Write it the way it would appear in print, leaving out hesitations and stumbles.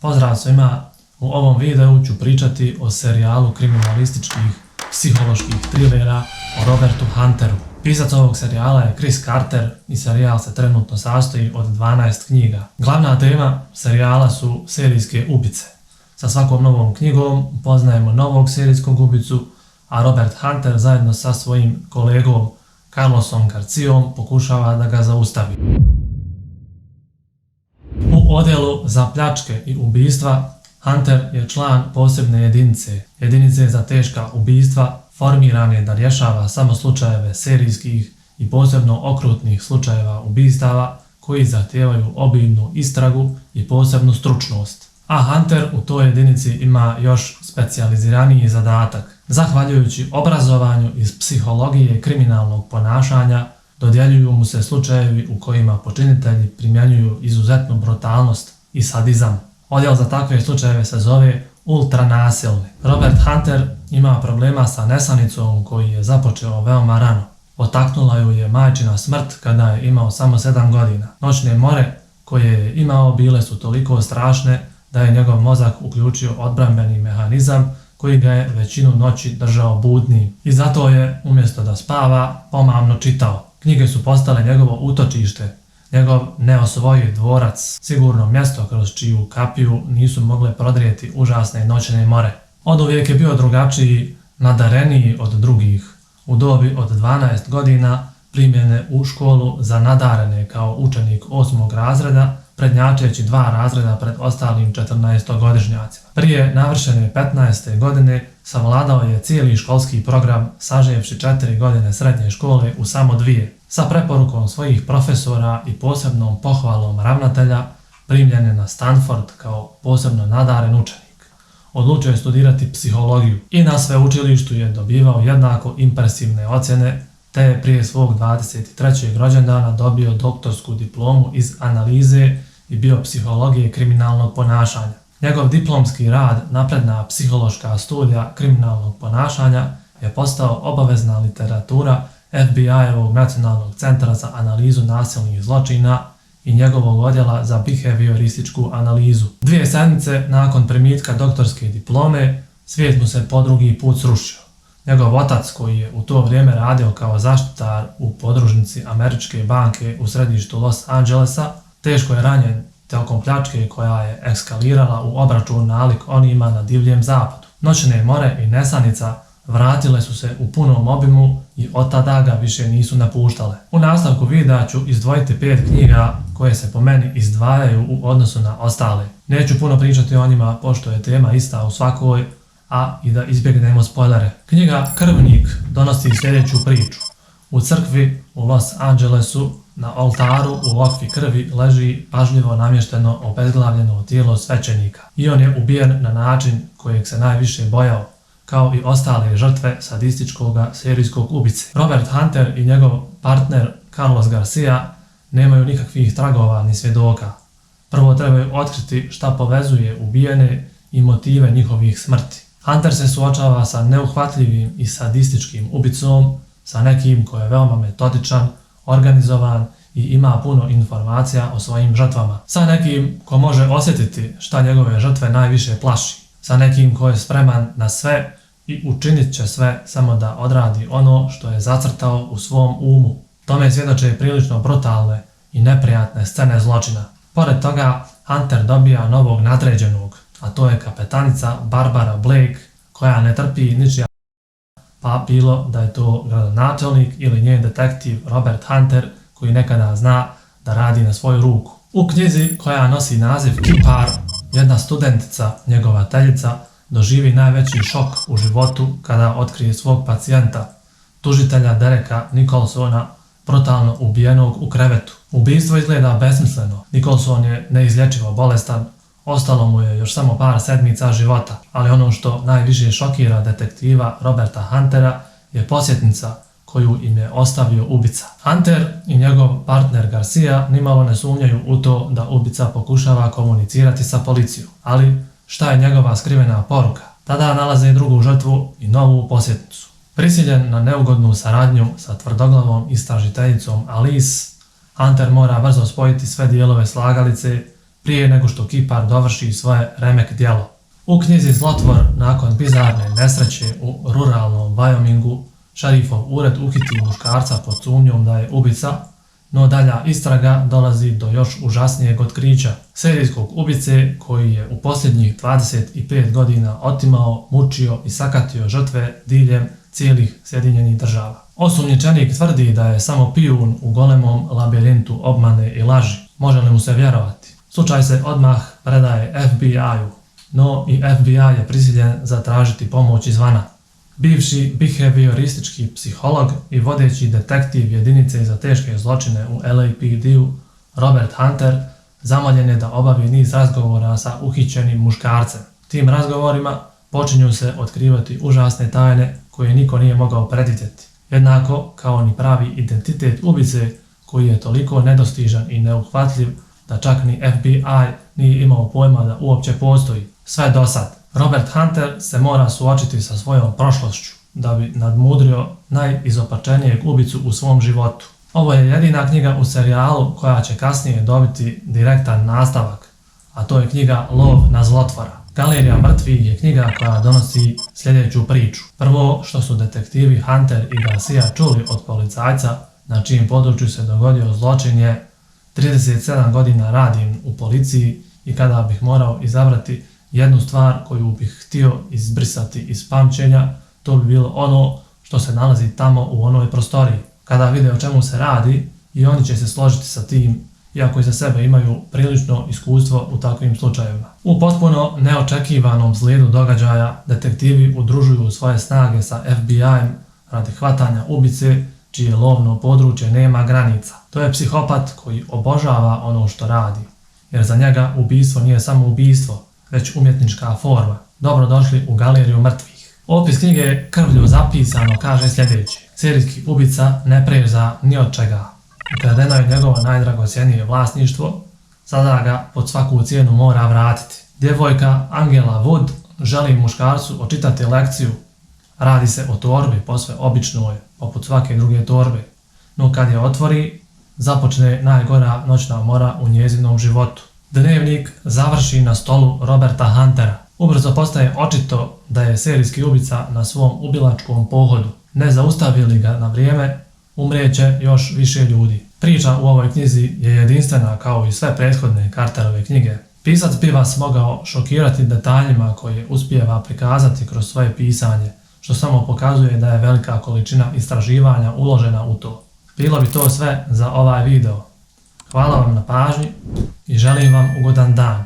Pozdrav svima, u ovom videu ću pričati o serijalu kriminalističkih psiholoških trilera o Robertu Hunteru. Pisac ovog serijala je Chris Carter i serijal se trenutno sastoji od 12 knjiga. Glavna tema serijala su serijske ubice. Sa svakom novom knjigom upoznajemo novog serijskog ubicu, a Robert Hunter zajedno sa svojim kolegom Carlosom Garcijom pokušava da ga zaustavi. U odjelu za pljačke i ubistva Hunter je član posebne jedinice za teška ubistva formirane da rješava samo slučajeve serijskih i posebno okrutnih slučajeva ubistava koji zahtijevaju obimnu istragu i posebnu stručnost. A Hunter u toj jedinici ima još specijaliziraniji zadatak. Zahvaljujući obrazovanju iz psihologije kriminalnog ponašanja, dodjeljuju mu se slučajevi u kojima počinitelji primjenjuju izuzetnu brutalnost i sadizam. Odjel za takve slučajeve se zove ultranasilni. Robert Hunter ima problema sa nesanicom koji je započeo veoma rano. Potaknula ju je majčina smrt kada je imao samo 7 godina. Noćne more koje je imao bile su toliko strašne da je njegov mozak uključio odbrambeni mehanizam koji ga je većinu noći držao budnim. I zato je, umjesto da spava, pomamno čitao. Knjige su postale njegovo utočište, njegov neosvojiv dvorac, sigurno mjesto kroz čiju kapiju nisu mogle prodrijeti užasne noćne more. Oduvijek je bio drugačiji, nadareniji od drugih. U dobi od 12 godina primljen je u školu za nadarene kao učenik 8. razreda, prednjačeći 2 razreda pred ostalim 14-godišnjacima. Prije navršene 15. godine savladao je cijeli školski program, saževši 4 godine srednje škole u samo 2. Sa preporukom svojih profesora i posebnom pohvalom ravnatelja primljen je na Stanford kao posebno nadaren učenik. Odlučio je studirati psihologiju i na sveučilištu je dobivao jednako impresivne ocjene, te je prije svog 23. rođendana dobio doktorsku diplomu iz analize i biopsihologije kriminalnog ponašanja. Njegov diplomski rad Napredna psihološka studija kriminalnog ponašanja je postao obavezna literatura FBI-evog Nacionalnog centra za analizu nasilnih zločina i njegovog odjela za behaviorističku analizu. 2 sedmice nakon primitka doktorske diplome, svijet mu se po drugi put srušio. Njegov otac, koji je u to vrijeme radio kao zaštitar u podružnici Američke banke u središtu Los Angelesa, teško je ranjen tokom pljačke koja je eskalirala u obračun nalik onima na divljem zapadu. Noćne more i nesanica vratile su se u punom obimu i od tada ga više nisu napuštale. U nastavku videa ću izdvojiti 5 knjiga koje se po meni izdvajaju u odnosu na ostale. Neću puno pričati o njima pošto je tema ista u svakoj, a i da izbjegnemo spoilere. Knjiga Krvnik donosi sljedeću priču. U crkvi u Los Angelesu na oltaru u lokvi krvi leži pažljivo namješteno obezglavljeno tijelo svećenika i on je ubijen na način kojeg se najviše bojao, kao i ostale žrtve sadističkog serijskog ubice. Robert Hunter i njegov partner Carlos Garcia nemaju nikakvih tragova ni svjedoka. Prvo trebaju otkriti šta povezuje ubijene i motive njihovih smrti. Hunter se suočava sa neuhvatljivim i sadističkim ubicom, sa nekim ko je veoma metodičan, organizovan i ima puno informacija o svojim žrtvama. Sa nekim ko može osjetiti šta njegove žrtve najviše plaši. Sa nekim ko je spreman na sve i učinit će sve samo da odradi ono što je zacrtao u svom umu. Tome svjedoče prilično brutalne i neprijatne scene zločina. Pored toga, Hunter dobija novog nadređenog, a to je kapetanica Barbara Blake, koja ne trpi ničija, pa bilo da je to gradonačelnik ili njen detektiv Robert Hunter koji nekada zna da radi na svoju ruku. U knjizi koja nosi naziv Kipar, jedna studentica, njegovateljica, doživi najveći šok u životu kada otkrije svog pacijenta, tužitelja Dereka Nicholsona, brutalno ubijenog u krevetu. Ubistvo izgleda besmisleno. Nicholson je neizlječivo bolestan, ostalo mu je još samo par sedmica života, ali ono što najviše šokira detektiva Roberta Huntera je posjetnica koju im je ostavio ubica. Hunter i njegov partner Garcia nimalo ne sumnjaju u to da ubica pokušava komunicirati sa policijom, ali šta je njegova skrivena poruka? Tada nalaze drugu žrtvu i novu posjetnicu. Prisiljen na neugodnu saradnju sa tvrdoglavom istražiteljicom Alice, Hunter mora brzo spojiti sve dijelove slagalice prije nego što kipar dovrši svoje remek djelo. U knjizi Zlotvor, nakon bizarne nesreće u ruralnom Wyomingu, šerifov ured uhiti muškarca pod sumnjom da je ubica, no dalja istraga dolazi do još užasnijeg otkrića. Serijskog ubice koji je u posljednjih 25 godina otimao, mučio i sakatio žrtve diljem cijelih Sjedinjenih Država. Osumnjičenik tvrdi da je samo pijun u golemom labirintu obmane i laži. Može li mu se vjerovati? Slučaj se odmah predaje FBI-u, no i FBI je prisiljen zatražiti pomoć izvana. Bivši behavioristički psiholog i vodeći detektiv jedinice za teške zločine u LAPD-u, Robert Hunter, zamoljen je da obavi niz razgovora sa uhićenim muškarcem. Tim razgovorima počinju se otkrivati užasne tajne koje niko nije mogao predvidjeti, jednako kao ni pravi identitet ubice koji je toliko nedostižan i neuhvatljiv da čak ni FBI nije imao pojma da uopće postoji. Sve do sad. Robert Hunter se mora suočiti sa svojom prošlošću da bi nadmudrio najizopačenijeg ubicu u svom životu. Ovo je jedina knjiga u serijalu koja će kasnije dobiti direktan nastavak, a to je knjiga Lov na zlotvora. Galerija mrtvih je knjiga koja donosi sljedeću priču. Prvo što su detektivi Hunter i Garcia čuli od policajca na čijem području se dogodio zločin je: 37 godina radim u policiji i kada bih morao izabrati jednu stvar koju bih htio izbrisati iz pamćenja, to bi bilo ono što se nalazi tamo u onoj prostoriji. Kada vide o čemu se radi, i oni će se složiti sa tim, iako iza sebe imaju prilično iskustvo u takvim slučajevima. U potpuno neočekivanom slijedu događaja, detektivi udružuju svoje snage sa FBI-em radi hvatanja ubice čije lovno područje nema granica. To je psihopat koji obožava ono što radi, jer za njega ubistvo nije samo ubistvo, već umjetnička forma. Dobrodošli u Galeriju mrtvih. Opis knjige krvlju zapisano kaže sljedeće: serijski ubica ne preža ni od čega. Ukradeno je njegovo najdragocjenije vlasništvo, sada ga pod svaku cijenu mora vratiti. Djevojka Angela Wood želi muškarcu očitati lekciju. Radi se o torbi posve običnoj, poput svake druge torbe, no kad je otvori, započne najgora noćna mora u njezinom životu. Dnevnik završi na stolu Roberta Huntera. Ubrzo postaje očito da je serijski ubica na svom ubilačkom pohodu. Ne zaustavi li ga na vrijeme, umrijeće još više ljudi. Priča u ovoj knjizi je jedinstvena kao i sve prethodne Carterove knjige. Pisac bi vas mogao šokirati detaljima koje uspijeva prikazati kroz svoje pisanje, što samo pokazuje da je velika količina istraživanja uložena u to. Bilo bi to sve za ovaj video. Hvala vam na pažnji i želim vam ugodan dan.